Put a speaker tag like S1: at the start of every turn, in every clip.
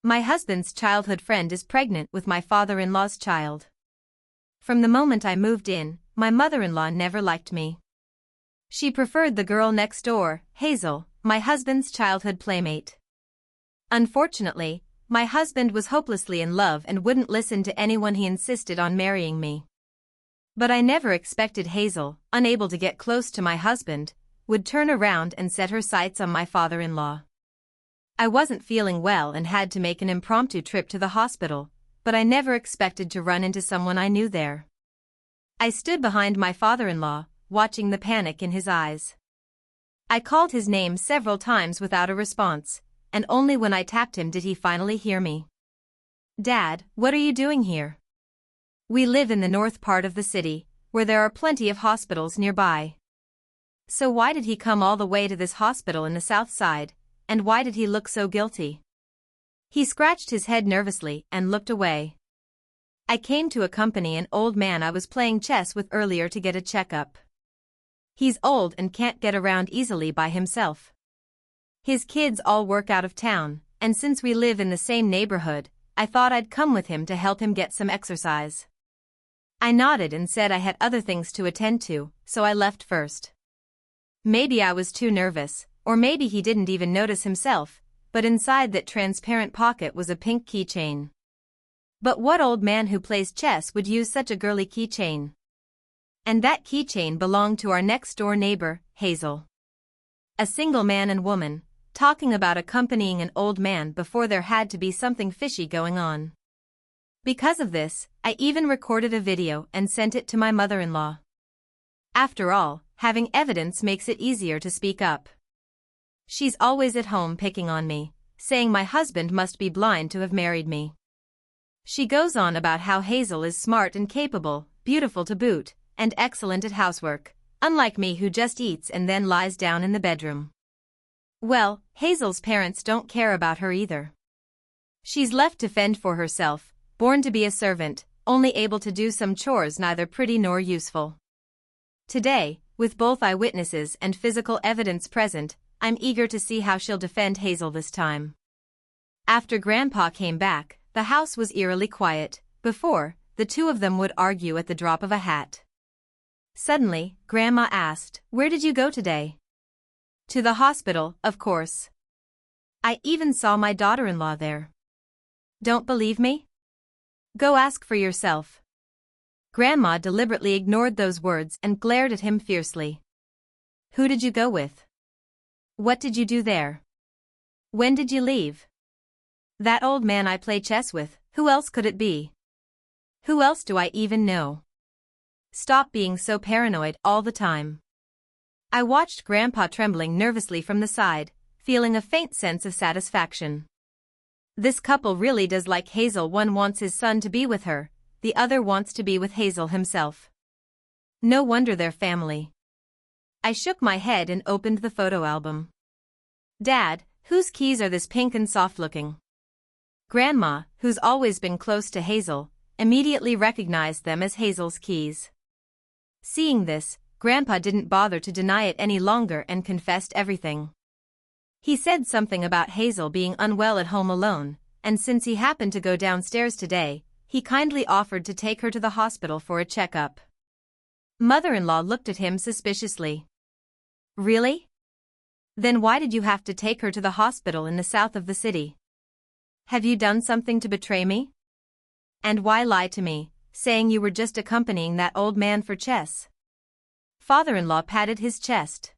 S1: My husband's childhood friend is pregnant with my father-in-law's child. From the moment I moved in, my mother-in-law never liked me. She preferred the girl next door, Hazel, my husband's childhood playmate. Unfortunately, my husband was hopelessly in love and wouldn't listen to anyone. He insisted on marrying me. But I never expected Hazel, unable to get close to my husband, would turn around and set her sights on my father-in-law. I wasn't feeling well and had to make an impromptu trip to the hospital, but I never expected to run into someone I knew there. I stood behind my father-in-law, watching the panic in his eyes. I called his name several times without a response, and only when I tapped him did he finally hear me. "Dad, what are you doing here?" "We live in the north part of the city, where there are plenty of hospitals nearby." "So why did he come all the way to this hospital in the south side, and why did he look so guilty?" He scratched his head nervously and looked away. "I came to accompany an old man I was playing chess with earlier to get a checkup. He's old and can't get around easily by himself. His kids all work out of town, and since we live in the same neighborhood, I thought I'd come with him to help him get some exercise." I nodded and said I had other things to attend to, so I left first. Maybe I was too nervous, or maybe he didn't even notice himself, but inside that transparent pocket was a pink keychain. But what old man who plays chess would use such a girly keychain? And that keychain belonged to our next-door neighbor, Hazel. A single man and woman, talking about accompanying an old man before there had to be something fishy going on. Because of this, I even recorded a video and sent it to my mother-in-law. After all, having evidence makes it easier to speak up. She's always at home picking on me, saying my husband must be blind to have married me. She goes on about how Hazel is smart and capable, beautiful to boot, and excellent at housework, unlike me who just eats and then lies down in the bedroom. Well, Hazel's parents don't care about her either. She's left to fend for herself, born to be a servant, only able to do some chores neither pretty nor useful. Today, with both eyewitnesses and physical evidence present, I'm eager to see how she'll defend Hazel this time. After Grandpa came back, the house was eerily quiet. Before, the two of them would argue at the drop of a hat. Suddenly, Grandma asked, "Where did you go today?" "To the hospital, of course. I even saw my daughter-in-law there." "Don't believe me? Go ask for yourself." Grandma deliberately ignored those words and glared at him fiercely. "Who did you go with? What did you do there? When did you leave?" "That old man I play chess with. Who else could it be? Who else do I even know? Stop being so paranoid all the time." I watched Grandpa trembling nervously from the side, feeling a faint sense of satisfaction. This couple really does like Hazel. One wants his son to be with her, the other wants to be with Hazel himself. No wonder they're family. I shook my head and opened the photo album. "Dad, whose keys are this pink and soft-looking?" Grandma, who's always been close to Hazel, immediately recognized them as Hazel's keys. Seeing this, Grandpa didn't bother to deny it any longer and confessed everything. He said something about Hazel being unwell at home alone, and since he happened to go downstairs today, he kindly offered to take her to the hospital for a checkup. Mother-in-law looked at him suspiciously. "Really? Then why did you have to take her to the hospital in the south of the city? Have you done something to betray me? And why lie to me, saying you were just accompanying that old man for chess?" Father-in-law patted his chest.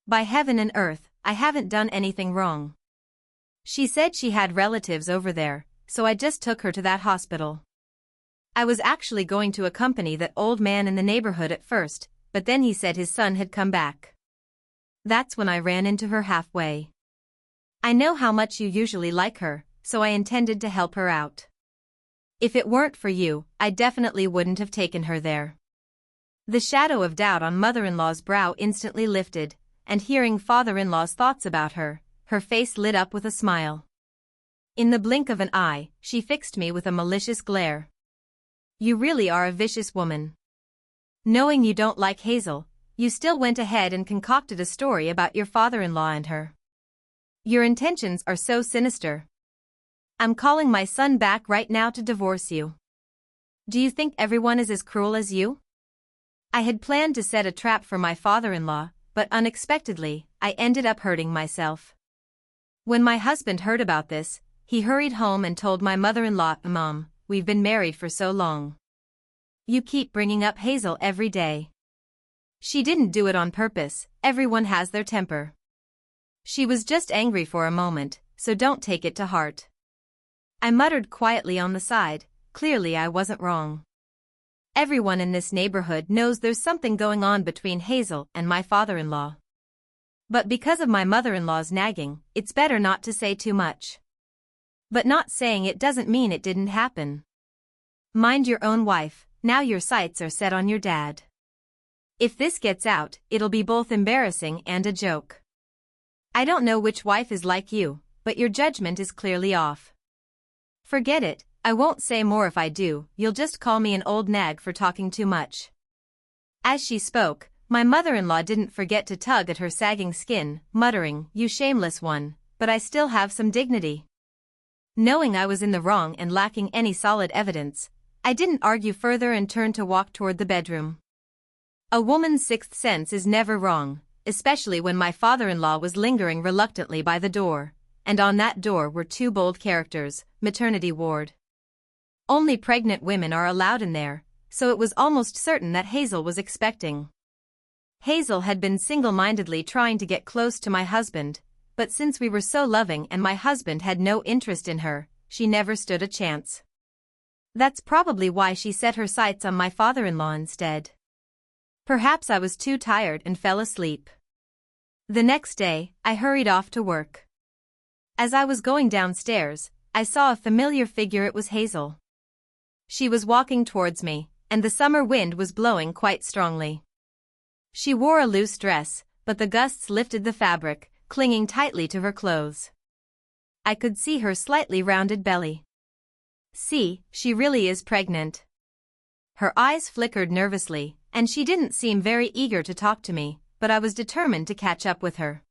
S1: "By heaven and earth, I haven't done anything wrong. She said she had relatives over there, so I just took her to that hospital. I was actually going to accompany that old man in the neighborhood at first, but then he said his son had come back. That's when I ran into her halfway. I know how much you usually like her, so I intended to help her out. If it weren't for you, I definitely wouldn't have taken her there." The shadow of doubt on mother-in-law's brow instantly lifted, and hearing father-in-law's thoughts about her, her face lit up with a smile. In the blink of an eye, she fixed me with a malicious glare. "You really are a vicious woman. Knowing you don't like Hazel, you still went ahead and concocted a story about your father-in-law and her. Your intentions are so sinister. I'm calling my son back right now to divorce you. Do you think everyone is as cruel as you? I had planned to set a trap for my father-in-law, but unexpectedly, I ended up hurting myself. When my husband heard about this, he hurried home and told my mother-in-law, "Mom, we've been married for so long. You keep bringing up Hazel every day. She didn't do it on purpose, everyone has their temper. She was just angry for a moment, so don't take it to heart." I muttered quietly on the side, clearly I wasn't wrong. Everyone in this neighborhood knows there's something going on between Hazel and my father-in-law. But because of my mother-in-law's nagging, it's better not to say too much. But not saying it doesn't mean it didn't happen. Mind your own wife, now your sights are set on your dad. If this gets out, it'll be both embarrassing and a joke. I don't know which wife is like you, but your judgment is clearly off. Forget it, I won't say more if I do, you'll just call me an old nag for talking too much. As she spoke, my mother-in-law didn't forget to tug at her sagging skin, muttering, "You shameless one, but I still have some dignity." Knowing I was in the wrong and lacking any solid evidence, I didn't argue further and turned to walk toward the bedroom. A woman's sixth sense is never wrong, especially when my father-in-law was lingering reluctantly by the door, and on that door were two bold characters, maternity ward. Only pregnant women are allowed in there, so it was almost certain that Hazel was expecting. Hazel had been single-mindedly trying to get close to my husband, but since we were so loving and my husband had no interest in her, she never stood a chance. That's probably why she set her sights on my father-in-law instead. Perhaps I was too tired and fell asleep. The next day, I hurried off to work. As I was going downstairs, I saw a familiar figure. It was Hazel. She was walking towards me, and the summer wind was blowing quite strongly. She wore a loose dress, but the gusts lifted the fabric, clinging tightly to her clothes. I could see her slightly rounded belly. See, she really is pregnant. Her eyes flickered nervously, and she didn't seem very eager to talk to me, but I was determined to catch up with her.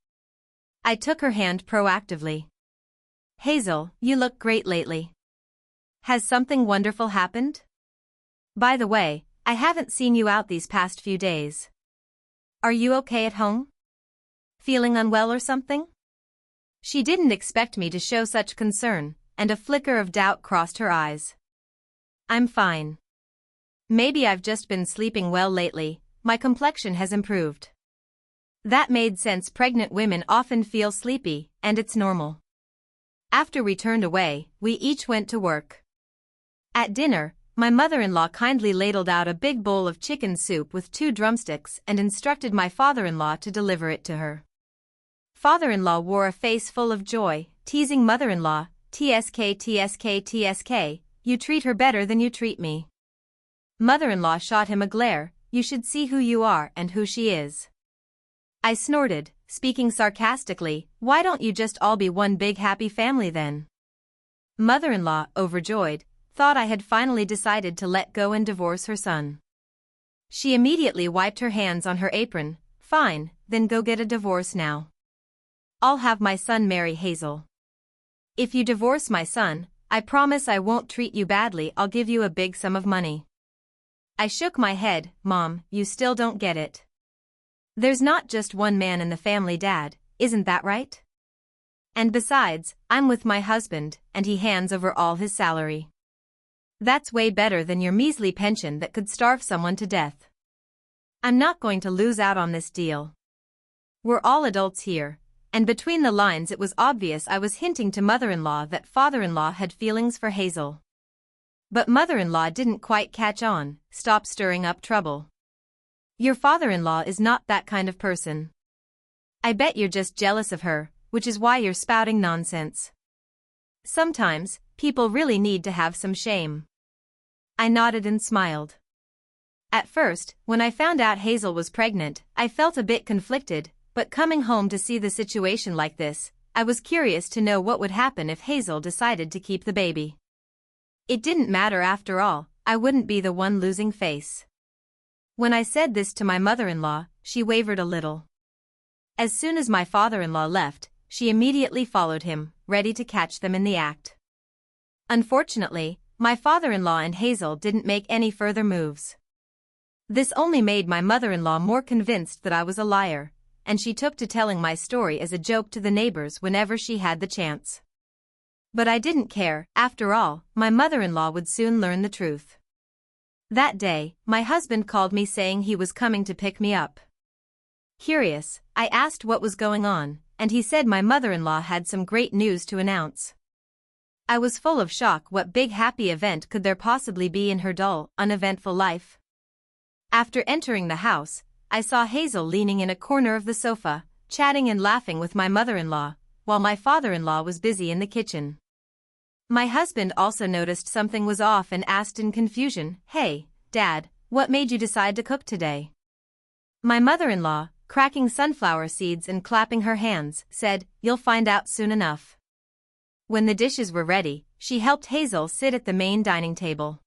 S1: I took her hand proactively. "Hazel, you look great lately. Has something wonderful happened? By the way, I haven't seen you out these past few days. Are you okay at home? Feeling unwell or something?" She didn't expect me to show such concern, and a flicker of doubt crossed her eyes. "I'm fine. Maybe I've just been sleeping well lately, my complexion has improved." That made sense. Pregnant women often feel sleepy, and it's normal. After we turned away, we each went to work. At dinner, my mother-in-law kindly ladled out a big bowl of chicken soup with 2 drumsticks and instructed my father-in-law to deliver it to her. Father-in-law wore a face full of joy, teasing mother-in-law, "TSK TSK TSK, you treat her better than you treat me." Mother-in-law shot him a glare, "You should see who you are and who she is." I snorted, speaking sarcastically, "Why don't you just all be one big happy family then?" Mother-in-law, overjoyed, thought I had finally decided to let go and divorce her son. She immediately wiped her hands on her apron. "Fine, then go get a divorce now. I'll have my son marry Hazel. If you divorce my son, I promise I won't treat you badly. I'll give you a big sum of money." I shook my head. "Mom, you still don't get it. There's not just one man in the family, Dad, isn't that right? And besides, I'm with my husband, and he hands over all his salary. That's way better than your measly pension that could starve someone to death. I'm not going to lose out on this deal. We're all adults here," and between the lines it was obvious I was hinting to mother-in-law that father-in-law had feelings for Hazel. But mother-in-law didn't quite catch on. "Stop stirring up trouble. Your father-in-law is not that kind of person. I bet you're just jealous of her, which is why you're spouting nonsense. Sometimes, people really need to have some shame." I nodded and smiled. At first, when I found out Hazel was pregnant, I felt a bit conflicted, but coming home to see the situation like this, I was curious to know what would happen if Hazel decided to keep the baby. It didn't matter after all, I wouldn't be the one losing face. When I said this to my mother-in-law, she wavered a little. As soon as my father-in-law left, she immediately followed him, ready to catch them in the act. Unfortunately, my father-in-law and Hazel didn't make any further moves. This only made my mother-in-law more convinced that I was a liar, and she took to telling my story as a joke to the neighbors whenever she had the chance. But I didn't care. After all, my mother-in-law would soon learn the truth. That day, my husband called me saying he was coming to pick me up. Curious, I asked what was going on, and he said my mother-in-law had some great news to announce. I was full of shock. What big happy event could there possibly be in her dull, uneventful life? After entering the house, I saw Hazel leaning in a corner of the sofa, chatting and laughing with my mother-in-law, while my father-in-law was busy in the kitchen. My husband also noticed something was off and asked in confusion, "Hey, Dad, what made you decide to cook today?" My mother-in-law, cracking sunflower seeds and clapping her hands, said, "You'll find out soon enough." When the dishes were ready, she helped Hazel sit at the main dining table.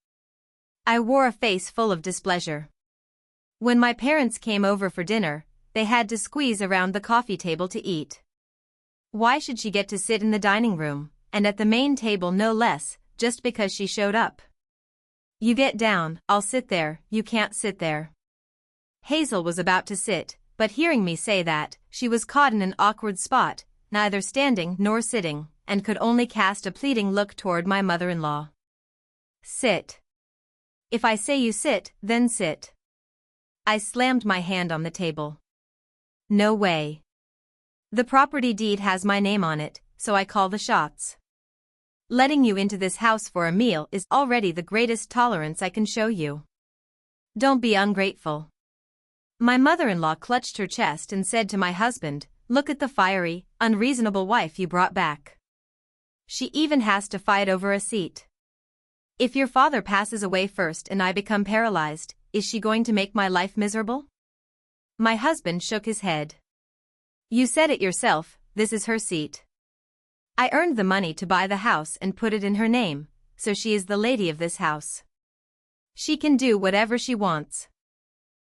S1: I wore a face full of displeasure. When my parents came over for dinner, they had to squeeze around the coffee table to eat. Why should she get to sit in the dining room, and at the main table no less, just because she showed up? "You get down, I'll sit there, you can't sit there." Hazel was about to sit, but hearing me say that, she was caught in an awkward spot, neither standing nor sitting, and could only cast a pleading look toward my mother-in-law. "Sit. If I say you sit, then sit." I slammed my hand on the table. "No way. The property deed has my name on it, so I call the shots. Letting you into this house for a meal is already the greatest tolerance I can show you. Don't be ungrateful." My mother-in-law clutched her chest and said to my husband, "Look at the fiery, unreasonable wife you brought back. She even has to fight over a seat. If your father passes away first and I become paralyzed, is she going to make my life miserable?" My husband shook his head. "You said it yourself, this is her seat. I earned the money to buy the house and put it in her name, so she is the lady of this house. She can do whatever she wants."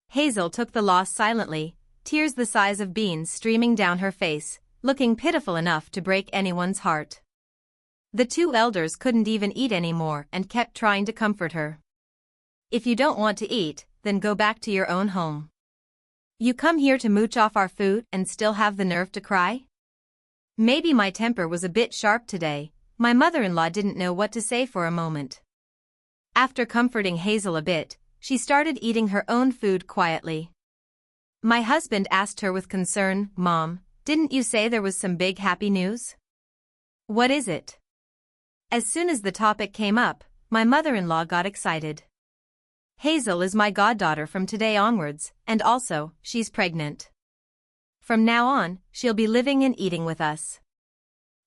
S1: Hazel took the loss silently, tears the size of beans streaming down her face, looking pitiful enough to break anyone's heart. The two elders couldn't even eat anymore and kept trying to comfort her. "If you don't want to eat, then go back to your own home. You come here to mooch off our food and still have the nerve to cry?" Maybe my temper was a bit sharp today. My mother-in-law didn't know what to say for a moment. After comforting Hazel a bit, she started eating her own food quietly. My husband asked her with concern, "Mom, didn't you say there was some big happy news? What is it?" As soon as the topic came up, my mother-in-law got excited. "Hazel is my goddaughter from today onwards, and also, she's pregnant. From now on, she'll be living and eating with us."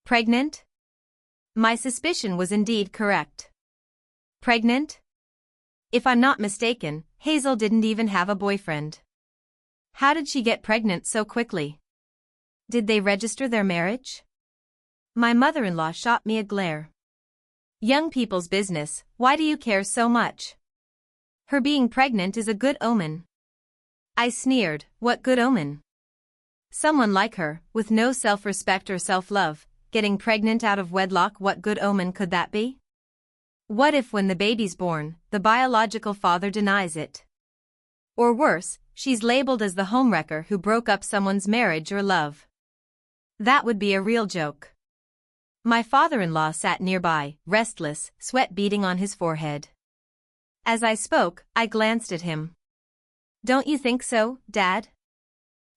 S1: Pregnant? My suspicion was indeed correct. Pregnant? If I'm not mistaken, Hazel didn't even have a boyfriend. How did she get pregnant so quickly? Did they register their marriage? My mother-in-law shot me a glare. "Young people's business, why do you care so much? Her being pregnant is a good omen." I sneered, "What good omen? Someone like her, with no self-respect or self-love, getting pregnant out of wedlock, what good omen could that be? What if when the baby's born, the biological father denies it? Or worse, she's labeled as the homewrecker who broke up someone's marriage or love? That would be a real joke." My father-in-law sat nearby, restless, sweat beading on his forehead. As I spoke, I glanced at him. "Don't you think so, Dad?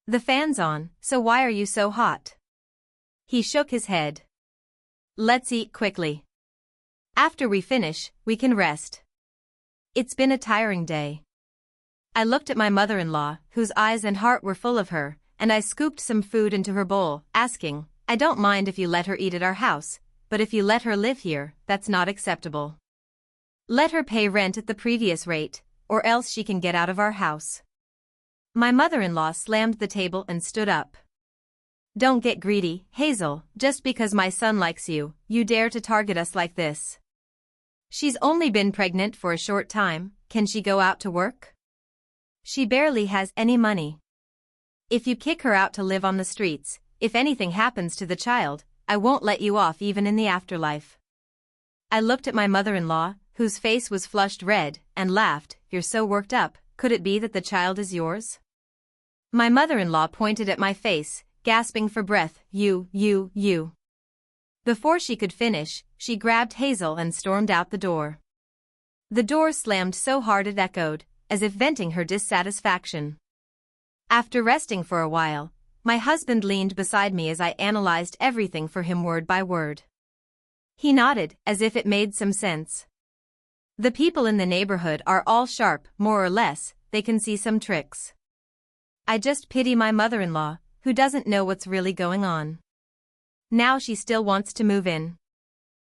S1: The fan's on, so why are you so hot?" He shook his head. "Let's eat quickly. After we finish, we can rest. It's been a tiring day." I looked at my mother-in-law, whose eyes and heart were full of her, and I scooped some food into her bowl, asking, "I don't mind if you let her eat at our house, but if you let her live here, that's not acceptable. Let her pay rent at the previous rate, or else she can get out of our house." My mother-in-law slammed the table and stood up. "Don't get greedy, Hazel, just because my son likes you, you dare to target us like this. She's only been pregnant for a short time, can she go out to work? She barely has any money. If you kick her out to live on the streets, if anything happens to the child, I won't let you off even in the afterlife." I looked at my mother-in-law, whose face was flushed red, and laughed. "You're so worked up, could it be that the child is yours?" My mother-in-law pointed at my face, gasping for breath. You. Before she could finish, she grabbed Hazel and stormed out the door. The door slammed so hard it echoed, as if venting her dissatisfaction. After resting for a while, my husband leaned beside me as I analyzed everything for him word by word. He nodded, as if it made some sense. The people in the neighborhood are all sharp, more or less, they can see some tricks. I just pity my mother-in-law, who doesn't know what's really going on. Now she still wants to move in.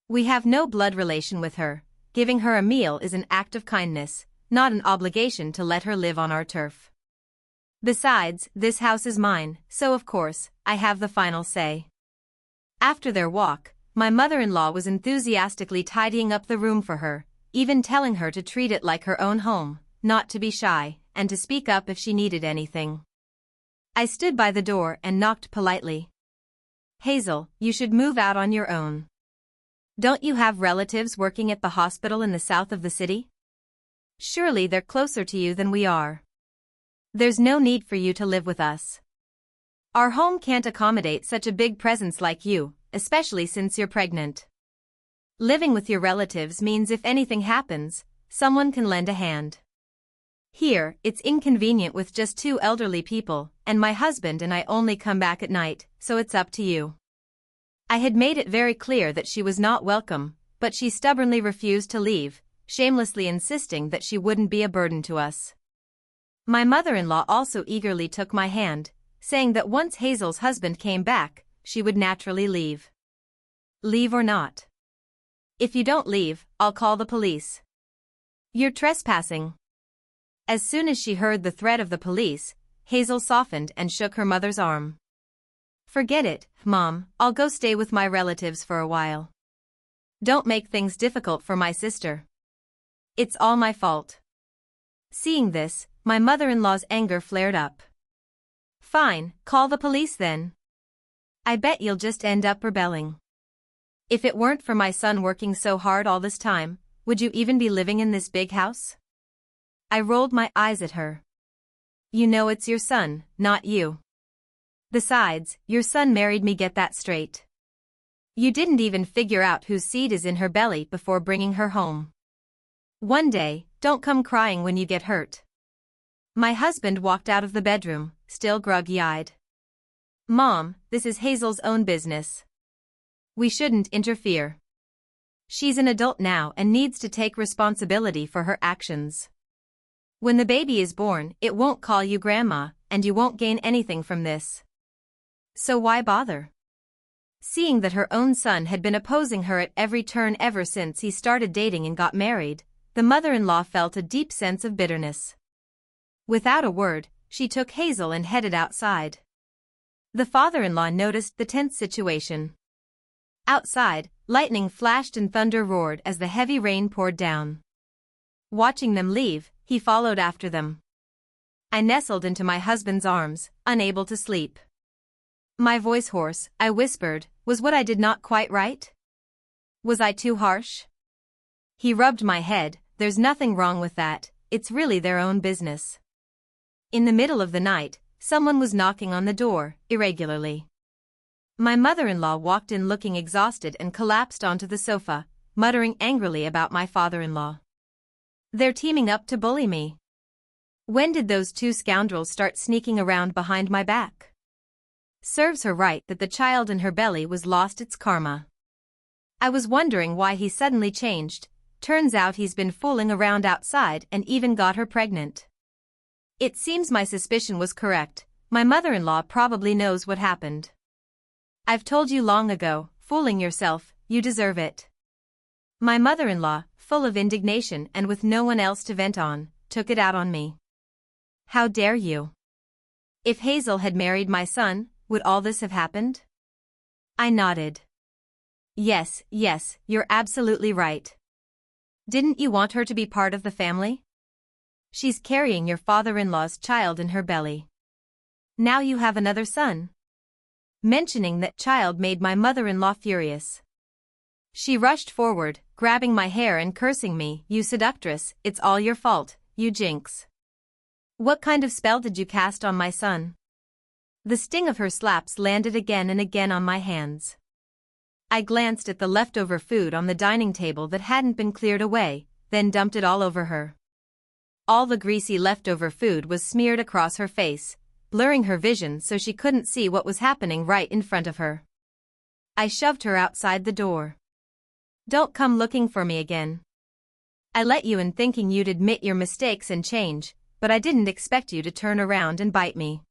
S1: We have no blood relation with her. Giving her a meal is an act of kindness, not an obligation to let her live on our turf. Besides, this house is mine, so of course, I have the final say. After their walk, my mother-in-law was enthusiastically tidying up the room for her, even telling her to treat it like her own home, not to be shy, and to speak up if she needed anything. I stood by the door and knocked politely. "Hazel, you should move out on your own. Don't you have relatives working at the hospital in the south of the city? Surely they're closer to you than we are. There's no need for you to live with us. Our home can't accommodate such a big presence like you, especially since you're pregnant. Living with your relatives means if anything happens, someone can lend a hand. Here, it's inconvenient with just two elderly people, and my husband and I only come back at night, so it's up to you." I had made it very clear that she was not welcome, but she stubbornly refused to leave, shamelessly insisting that she wouldn't be a burden to us. My mother-in-law also eagerly took my hand, saying that once Hazel's husband came back, she would naturally leave. "Leave or not? If you don't leave, I'll call the police. You're trespassing." As soon as she heard the threat of the police, Hazel softened and shook her mother's arm. "Forget it, Mom, I'll go stay with my relatives for a while. Don't make things difficult for my sister. It's all my fault." Seeing this, my mother-in-law's anger flared up. "Fine, call the police then. I bet you'll just end up rebelling. If it weren't for my son working so hard all this time, would you even be living in this big house?" I rolled my eyes at her. "You know it's your son, not you. Besides, your son married me, get that straight. You didn't even figure out whose seed is in her belly before bringing her home. One day, don't come crying when you get hurt." My husband walked out of the bedroom, still groggy-eyed. "Mom, this is Hazel's own business. We shouldn't interfere. She's an adult now and needs to take responsibility for her actions. When the baby is born, it won't call you grandma, and you won't gain anything from this. So why bother?" Seeing that her own son had been opposing her at every turn ever since he started dating and got married, the mother-in-law felt a deep sense of bitterness. Without a word, she took Hazel and headed outside. The father-in-law noticed the tense situation. Outside, lightning flashed and thunder roared as the heavy rain poured down. Watching them leave, he followed after them. I nestled into my husband's arms, unable to sleep. My voice hoarse, I whispered, "Was what I did not quite right? Was I too harsh?" He rubbed my head. "There's nothing wrong with that, it's really their own business." In the middle of the night, someone was knocking on the door, irregularly. My mother-in-law walked in looking exhausted and collapsed onto the sofa, muttering angrily about my father-in-law. "They're teaming up to bully me. When did those two scoundrels start sneaking around behind my back? Serves her right that the child in her belly was lost its karma." I was wondering why he suddenly changed. Turns out he's been fooling around outside and even got her pregnant. It seems my suspicion was correct. My mother-in-law probably knows what happened. "I've told you long ago, fooling yourself, you deserve it." My mother-in-law, full of indignation and with no one else to vent on, took it out on me. "How dare you? If Hazel had married my son, would all this have happened?" I nodded. Yes, you're absolutely right. Didn't you want her to be part of the family? She's carrying your father-in-law's child in her belly. Now you have another son." Mentioning that child made my mother-in-law furious. She rushed forward, grabbing my hair and cursing me, "You seductress, it's all your fault, you jinx. What kind of spell did you cast on my son?" The sting of her slaps landed again and again on my hands. I glanced at the leftover food on the dining table that hadn't been cleared away, then dumped it all over her. All the greasy leftover food was smeared across her face, blurring her vision so she couldn't see what was happening right in front of her. I shoved her outside the door. "Don't come looking for me again. I let you in thinking you'd admit your mistakes and change, but I didn't expect you to turn around and bite me.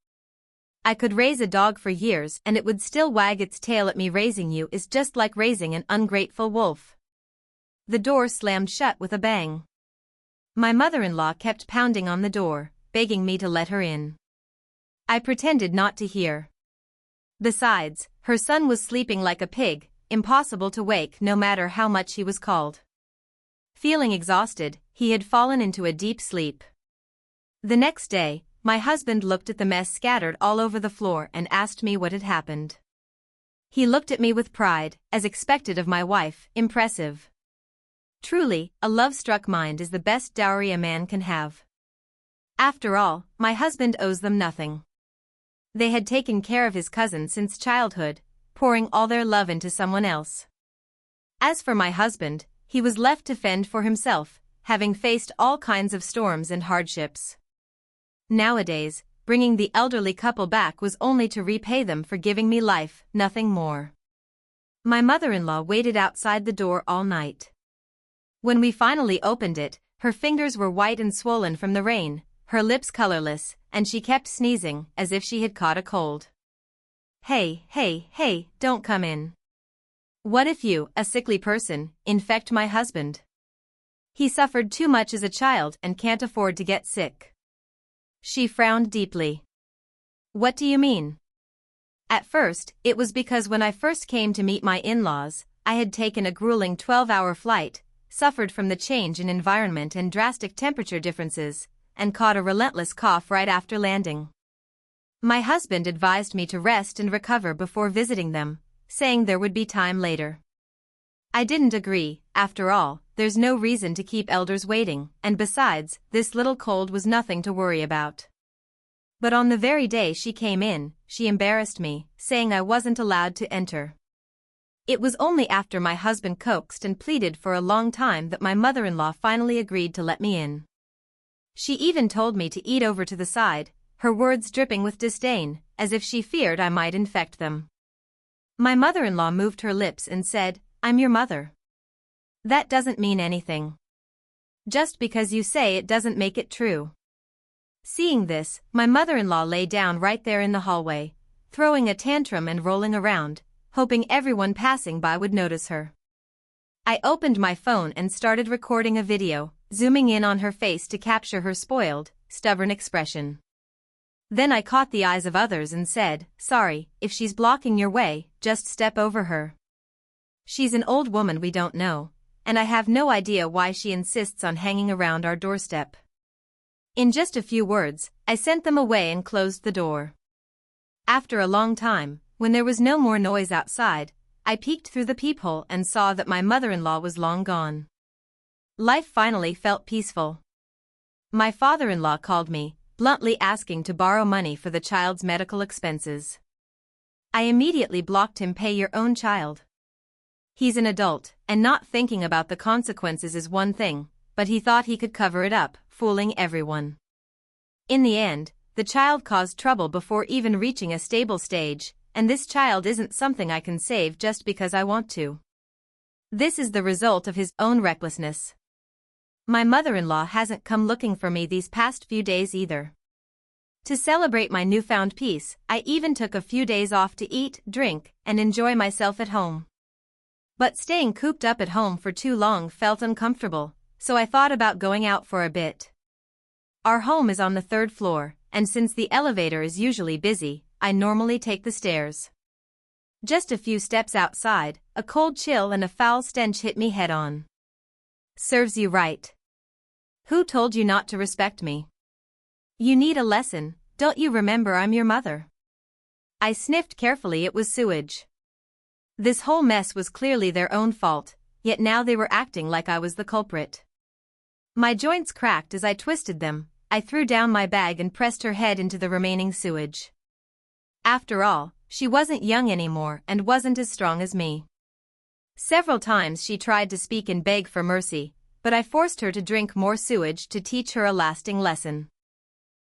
S1: I could raise a dog for years and it would still wag its tail at me. Raising you is just like raising an ungrateful wolf." The door slammed shut with a bang. My mother-in-law kept pounding on the door, begging me to let her in. I pretended not to hear. Besides, her son was sleeping like a pig, impossible to wake no matter how much he was called. Feeling exhausted, he had fallen into a deep sleep. The next day, my husband looked at the mess scattered all over the floor and asked me what had happened. He looked at me with pride, as expected of my wife. Impressive. Truly, a love-struck mind is the best dowry a man can have. After all, my husband owes them nothing. They had taken care of his cousin since childhood, pouring all their love into someone else. As for my husband, he was left to fend for himself, having faced all kinds of storms and hardships. Nowadays, bringing the elderly couple back was only to repay them for giving me life, nothing more. My mother-in-law waited outside the door all night. When we finally opened it, her fingers were white and swollen from the rain, her lips colorless, and she kept sneezing as if she had caught a cold. Hey, don't come in. What if you, a sickly person, infect my husband? He suffered too much as a child and can't afford to get sick." She frowned deeply. "What do you mean?" At first, it was because when I first came to meet my in-laws, I had taken a grueling 12-hour flight, suffered from the change in environment and drastic temperature differences, and caught a relentless cough right after landing. My husband advised me to rest and recover before visiting them, saying there would be time later. I didn't agree. After all, there's no reason to keep elders waiting, and besides, this little cold was nothing to worry about. But on the very day she came in, she embarrassed me, saying I wasn't allowed to enter. It was only after my husband coaxed and pleaded for a long time that my mother-in-law finally agreed to let me in. She even told me to eat over to the side, her words dripping with disdain, as if she feared I might infect them. My mother-in-law moved her lips and said, "I'm your mother. That doesn't mean anything. Just because you say it doesn't make it true." Seeing this, my mother-in-law lay down right there in the hallway, throwing a tantrum and rolling around, hoping everyone passing by would notice her. I opened my phone and started recording a video, zooming in on her face to capture her spoiled, stubborn expression. Then I caught the eyes of others and said, "Sorry, if she's blocking your way, just step over her. She's an old woman we don't know, and I have no idea why she insists on hanging around our doorstep." In just a few words, I sent them away and closed the door. After a long time, when there was no more noise outside, I peeked through the peephole and saw that my mother-in-law was long gone. Life finally felt peaceful. My father-in-law called me, bluntly asking to borrow money for the child's medical expenses. I immediately blocked him. "Pay your own child. He's an adult, and not thinking about the consequences is one thing, but he thought he could cover it up, fooling everyone. In the end, the child caused trouble before even reaching a stable stage, and this child isn't something I can save just because I want to. This is the result of his own recklessness. My mother-in-law hasn't come looking for me these past few days either. To celebrate my newfound peace, I even took a few days off to eat, drink, and enjoy myself at home. But staying cooped up at home for too long felt uncomfortable, so I thought about going out for a bit. Our home is on the 3rd floor, and since the elevator is usually busy, I normally take the stairs. Just a few steps outside, a cold chill and a foul stench hit me head-on. Serves you right. Who told you not to respect me? You need a lesson, don't you remember I'm your mother? I sniffed carefully. It was sewage. This whole mess was clearly their own fault, yet now they were acting like I was the culprit. My joints cracked as I twisted them. I threw down my bag and pressed her head into the remaining sewage. After all, she wasn't young anymore and wasn't as strong as me. Several times she tried to speak and beg for mercy, but I forced her to drink more sewage to teach her a lasting lesson.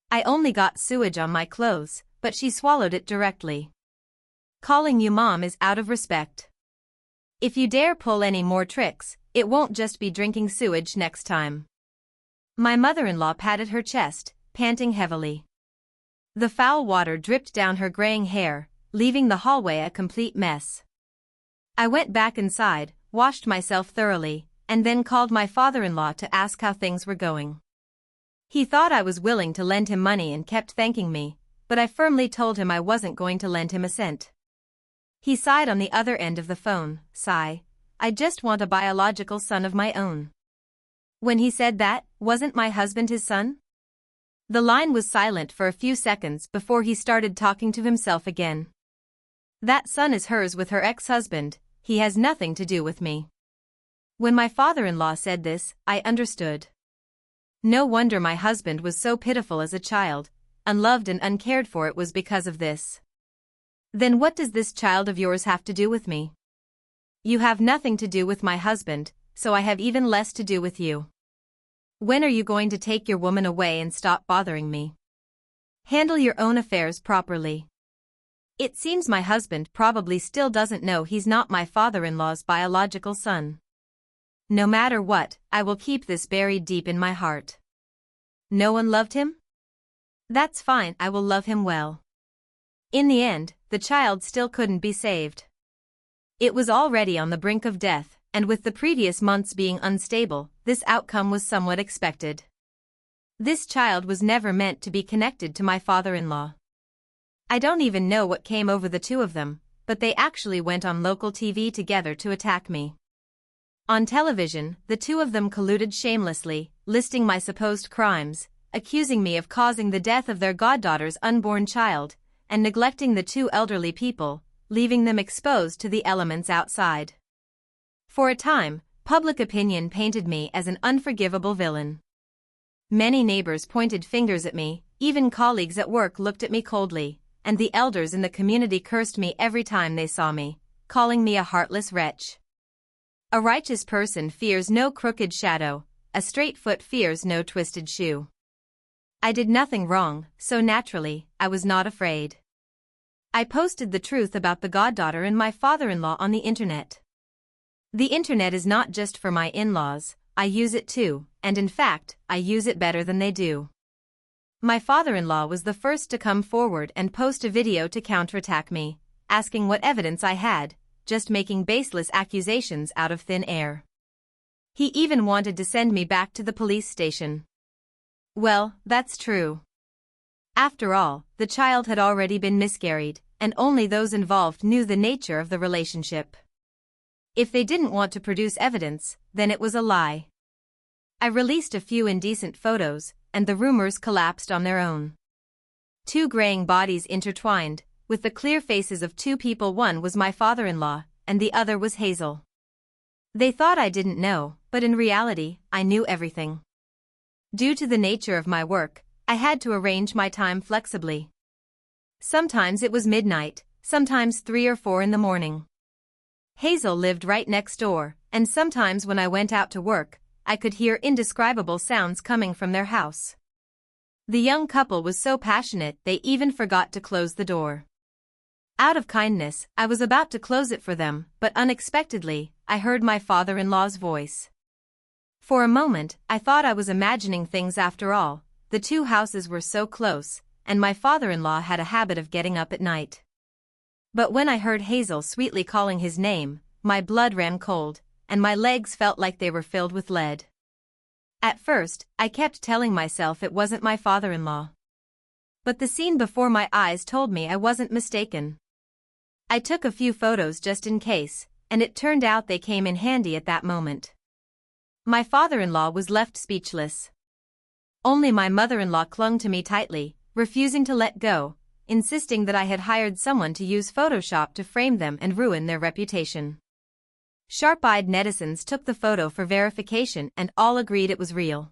S1: I only got sewage on my clothes, but she swallowed it directly. Calling you mom is out of respect. If you dare pull any more tricks, it won't just be drinking sewage next time. My mother-in-law patted her chest, panting heavily. The foul water dripped down her graying hair, leaving the hallway a complete mess. I went back inside, washed myself thoroughly, and then called my father-in-law to ask how things were going. He thought I was willing to lend him money and kept thanking me, but I firmly told him I wasn't going to lend him a cent. He sighed on the other end of the phone. Sigh, I just want a biological son of my own. When he said that, wasn't my husband his son? The line was silent for a few seconds before he started talking to himself again. That son is hers with her ex-husband, he has nothing to do with me. When my father-in-law said this, I understood. No wonder my husband was so pitiful as a child, unloved and uncared for. It was because of this. Then what does this child of yours have to do with me? You have nothing to do with my husband, so I have even less to do with you. When are you going to take your woman away and stop bothering me? Handle your own affairs properly. It seems my husband probably still doesn't know he's not my father-in-law's biological son. No matter what, I will keep this buried deep in my heart. No one loved him? That's fine, I will love him well. In the end, the child still couldn't be saved. It was already on the brink of death, and with the previous months being unstable, this outcome was somewhat expected. This child was never meant to be connected to my father-in-law. I don't even know what came over the two of them, but they actually went on local TV together to attack me. On television, the two of them colluded shamelessly, listing my supposed crimes, accusing me of causing the death of their goddaughter's unborn child, and neglecting the two elderly people, leaving them exposed to the elements outside. For a time, public opinion painted me as an unforgivable villain. Many neighbors pointed fingers at me, even colleagues at work looked at me coldly, and the elders in the community cursed me every time they saw me, calling me a heartless wretch. A righteous person fears no crooked shadow, a straight foot fears no twisted shoe. I did nothing wrong, so naturally, I was not afraid. I posted the truth about the goddaughter and my father-in-law on the internet. The internet is not just for my in-laws, I use it too, and in fact, I use it better than they do. My father-in-law was the first to come forward and post a video to counterattack me, asking what evidence I had, just making baseless accusations out of thin air. He even wanted to send me back to the police station. Well, that's true. After all, the child had already been miscarried, and only those involved knew the nature of the relationship. If they didn't want to produce evidence, then it was a lie. I released a few indecent photos, and the rumors collapsed on their own. Two graying bodies intertwined, with the clear faces of two people. One was my father-in-law, and the other was Hazel. They thought I didn't know, but in reality, I knew everything. Due to the nature of my work, I had to arrange my time flexibly. Sometimes it was midnight, sometimes 3 or 4 in the morning. Hazel lived right next door, and sometimes when I went out to work, I could hear indescribable sounds coming from their house. The young couple was so passionate they even forgot to close the door. Out of kindness, I was about to close it for them, but unexpectedly, I heard my father-in-law's voice. For a moment, I thought I was imagining things. After all, the two houses were so close, and my father-in-law had a habit of getting up at night. But when I heard Hazel sweetly calling his name, my blood ran cold, and my legs felt like they were filled with lead. At first, I kept telling myself it wasn't my father-in-law. But the scene before my eyes told me I wasn't mistaken. I took a few photos just in case, and it turned out they came in handy at that moment. My father-in-law was left speechless. Only my mother-in-law clung to me tightly, refusing to let go, insisting that I had hired someone to use Photoshop to frame them and ruin their reputation. Sharp-eyed netizens took the photo for verification and all agreed it was real.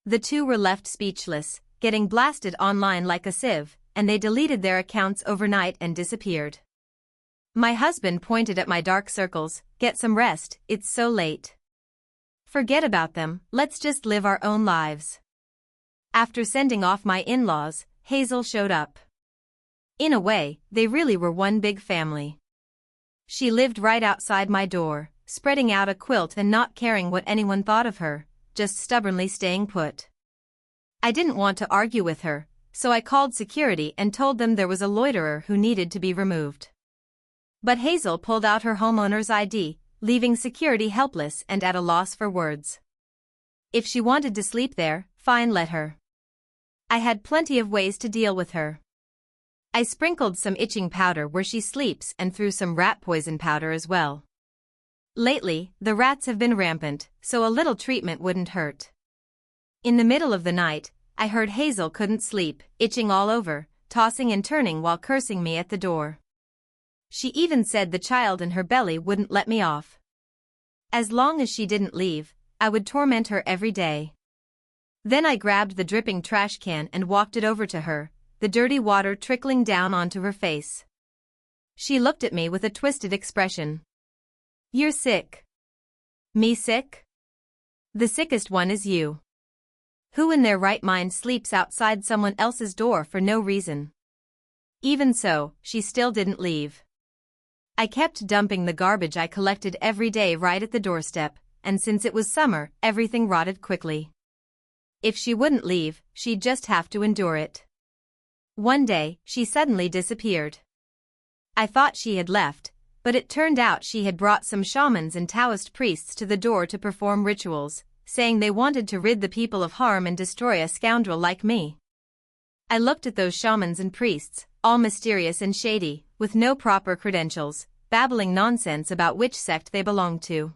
S1: The two were left speechless, getting blasted online like a sieve, and they deleted their accounts overnight and disappeared. My husband pointed at my dark circles. "Get some rest, it's so late. Forget about them, let's just live our own lives." After sending off my in-laws, Hazel showed up. In a way, they really were one big family. She lived right outside my door, spreading out a quilt and not caring what anyone thought of her, just stubbornly staying put. I didn't want to argue with her, so I called security and told them there was a loiterer who needed to be removed. But Hazel pulled out her homeowner's ID, leaving security helpless and at a loss for words. If she wanted to sleep there, fine, let her. I had plenty of ways to deal with her. I sprinkled some itching powder where she sleeps and threw some rat poison powder as well. Lately, the rats have been rampant, so a little treatment wouldn't hurt. In the middle of the night, I heard Hazel couldn't sleep, itching all over, tossing and turning while cursing me at the door. She even said the child in her belly wouldn't let me off. As long as she didn't leave, I would torment her every day. Then I grabbed the dripping trash can and walked it over to her, the dirty water trickling down onto her face. She looked at me with a twisted expression. "You're sick." "Me sick? The sickest one is you. Who in their right mind sleeps outside someone else's door for no reason?" Even so, she still didn't leave. I kept dumping the garbage I collected every day right at the doorstep, and since it was summer, everything rotted quickly. If she wouldn't leave, she'd just have to endure it. One day, she suddenly disappeared. I thought she had left, but it turned out she had brought some shamans and Taoist priests to the door to perform rituals, saying they wanted to rid the people of harm and destroy a scoundrel like me. I looked at those shamans and priests, all mysterious and shady, with no proper credentials, babbling nonsense about which sect they belonged to.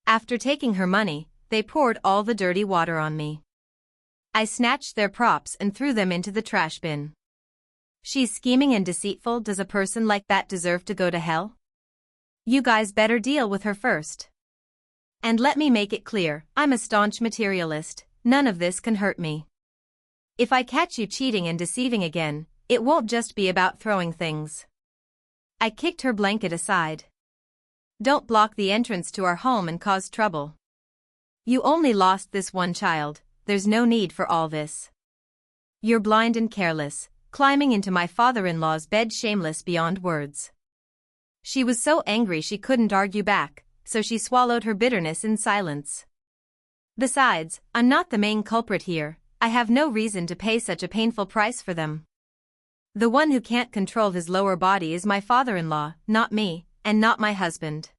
S1: After taking her money, they poured all the dirty water on me. I snatched their props and threw them into the trash bin. She's scheming and deceitful. Does a person like that deserve to go to hell? You guys better deal with her first. And let me make it clear, I'm a staunch materialist, none of this can hurt me. If I catch you cheating and deceiving again, it won't just be about throwing things. I kicked her blanket aside. Don't block the entrance to our home and cause trouble. You only lost this one child, there's no need for all this. You're blind and careless, climbing into my father-in-law's bed, shameless beyond words. She was so angry she couldn't argue back, so she swallowed her bitterness in silence. Besides, I'm not the main culprit here, I have no reason to pay such a painful price for them. The one who can't control his lower body is my father-in-law, not me, and not my husband.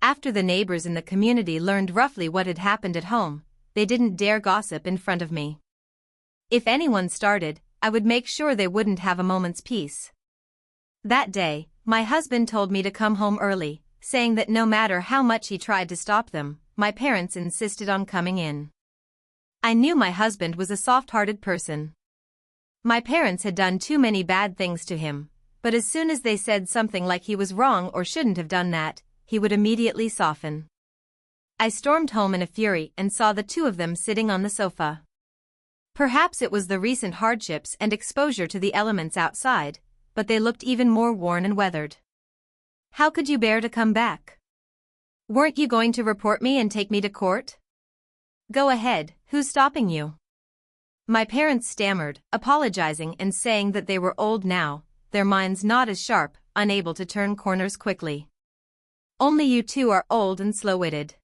S1: After the neighbors in the community learned roughly what had happened at home, they didn't dare gossip in front of me. If anyone started, I would make sure they wouldn't have a moment's peace. That day, my husband told me to come home early, saying that no matter how much he tried to stop them, my parents insisted on coming in. I knew my husband was a soft-hearted person. My parents had done too many bad things to him, but as soon as they said something like he was wrong or shouldn't have done that, he would immediately soften. I stormed home in a fury and saw the two of them sitting on the sofa. Perhaps it was the recent hardships and exposure to the elements outside, but they looked even more worn and weathered. How could you bear to come back? Weren't you going to report me and take me to court? Go ahead, who's stopping you? My parents stammered, apologizing and saying that they were old now, their minds not as sharp, unable to turn corners quickly. Only you two are old and slow-witted.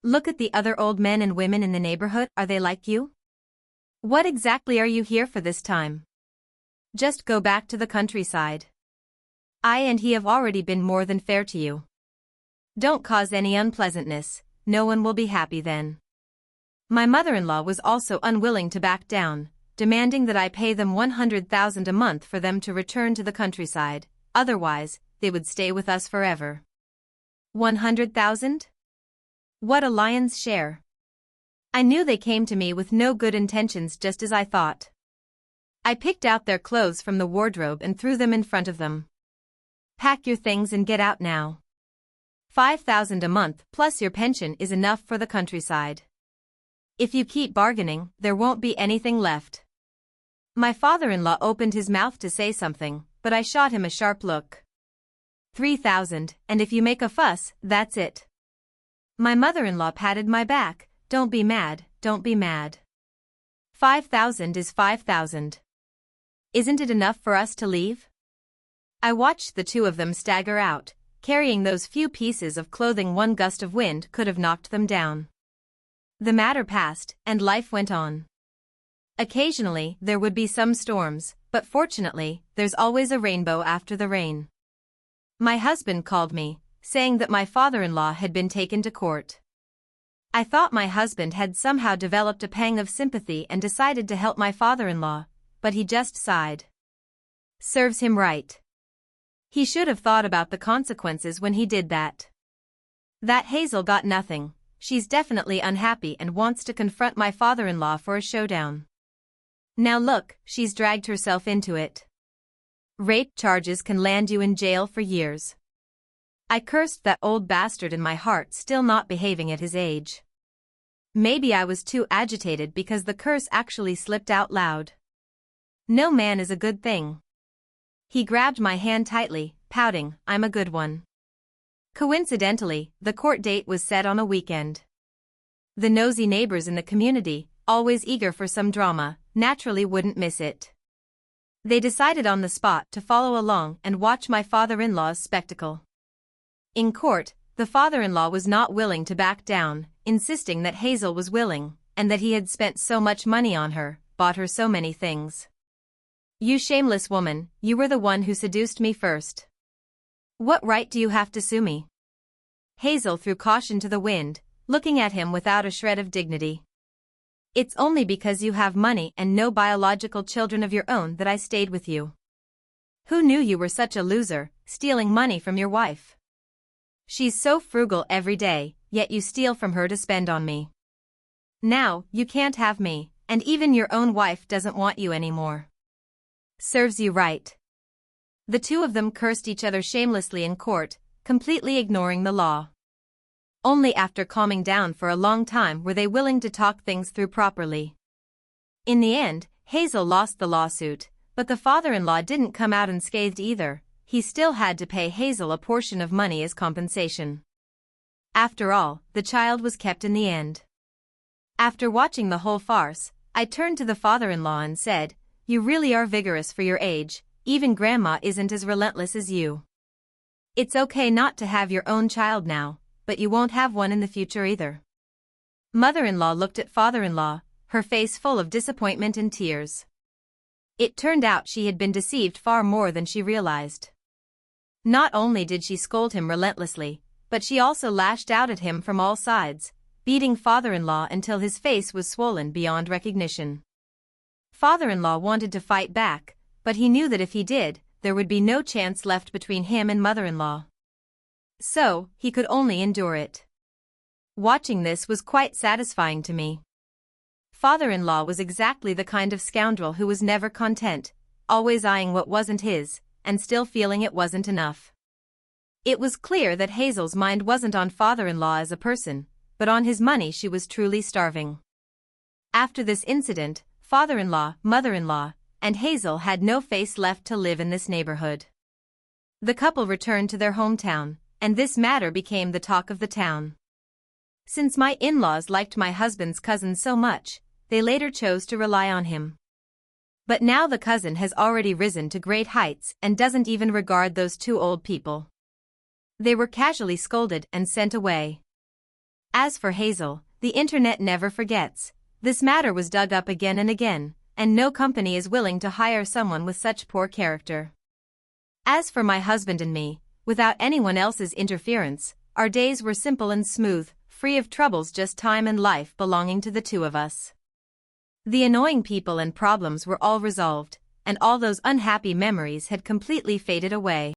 S1: Look at the other old men and women in the neighborhood, are they like you? What exactly are you here for this time? Just go back to the countryside. I and he have already been more than fair to you. Don't cause any unpleasantness, no one will be happy then. My mother-in-law was also unwilling to back down, demanding that I pay them $100,000 a month for them to return to the countryside, otherwise, they would stay with us forever. $100,000? What a lion's share. I knew they came to me with no good intentions, just as I thought. I picked out their clothes from the wardrobe and threw them in front of them. Pack your things and get out now. 5,000 a month plus your pension is enough for the countryside. If you keep bargaining, there won't be anything left. My father-in-law opened his mouth to say something, but I shot him a sharp look. 3,000, and if you make a fuss, that's it. My mother-in-law patted my back. Don't be mad, don't be mad. 5,000 is 5,000. Isn't it enough for us to leave? I watched the two of them stagger out, carrying those few pieces of clothing one gust of wind could have knocked them down. The matter passed, and life went on. Occasionally, there would be some storms, but fortunately, there's always a rainbow after the rain. My husband called me, saying that my father-in-law had been taken to court. I thought my husband had somehow developed a pang of sympathy and decided to help my father-in-law, but he just sighed. Serves him right. He should have thought about the consequences when he did that. That Hazel got nothing. She's definitely unhappy and wants to confront my father-in-law for a showdown. Now look, she's dragged herself into it. Rape charges can land you in jail for years. I cursed that old bastard in my heart, still not behaving at his age. Maybe I was too agitated because the curse actually slipped out loud. No man is a good thing. He grabbed my hand tightly, pouting, I'm a good one. Coincidentally, the court date was set on a weekend. The nosy neighbors in the community, always eager for some drama, naturally wouldn't miss it. They decided on the spot to follow along and watch my father-in-law's spectacle. In court, the father-in-law was not willing to back down, insisting that Hazel was willing, and that he had spent so much money on her, bought her so many things. You shameless woman, you were the one who seduced me first. What right do you have to sue me? Hazel threw caution to the wind, looking at him without a shred of dignity. It's only because you have money and no biological children of your own that I stayed with you. Who knew you were such a loser, stealing money from your wife? She's so frugal every day, yet you steal from her to spend on me. Now, you can't have me, and even your own wife doesn't want you anymore. Serves you right. The two of them cursed each other shamelessly in court, completely ignoring the law. Only after calming down for a long time were they willing to talk things through properly. In the end, Hazel lost the lawsuit, but the father-in-law didn't come out unscathed either. He still had to pay Hazel a portion of money as compensation. After all, the child was kept in the end. After watching the whole farce, I turned to the father-in-law and said, You really are vigorous for your age, even grandma isn't as relentless as you. It's okay not to have your own child now, but you won't have one in the future either. Mother-in-law looked at father-in-law, her face full of disappointment and tears. It turned out she had been deceived far more than she realized. Not only did she scold him relentlessly, but she also lashed out at him from all sides, beating father-in-law until his face was swollen beyond recognition. Father-in-law wanted to fight back, but he knew that if he did, there would be no chance left between him and mother-in-law. So, he could only endure it. Watching this was quite satisfying to me. Father-in-law was exactly the kind of scoundrel who was never content, always eyeing what wasn't his, and still feeling it wasn't enough. It was clear that Hazel's mind wasn't on father-in-law as a person, but on his money. She was truly starving. After this incident, father-in-law, mother-in-law, and Hazel had no face left to live in this neighborhood. The couple returned to their hometown, and this matter became the talk of the town. Since my in-laws liked my husband's cousin so much, they later chose to rely on him. But now the cousin has already risen to great heights and doesn't even regard those two old people. They were casually scolded and sent away. As for Hazel, the internet never forgets. This matter was dug up again and again, and no company is willing to hire someone with such poor character. As for my husband and me, without anyone else's interference, our days were simple and smooth, free of troubles, just time and life belonging to the two of us. The annoying people and problems were all resolved, and all those unhappy memories had completely faded away.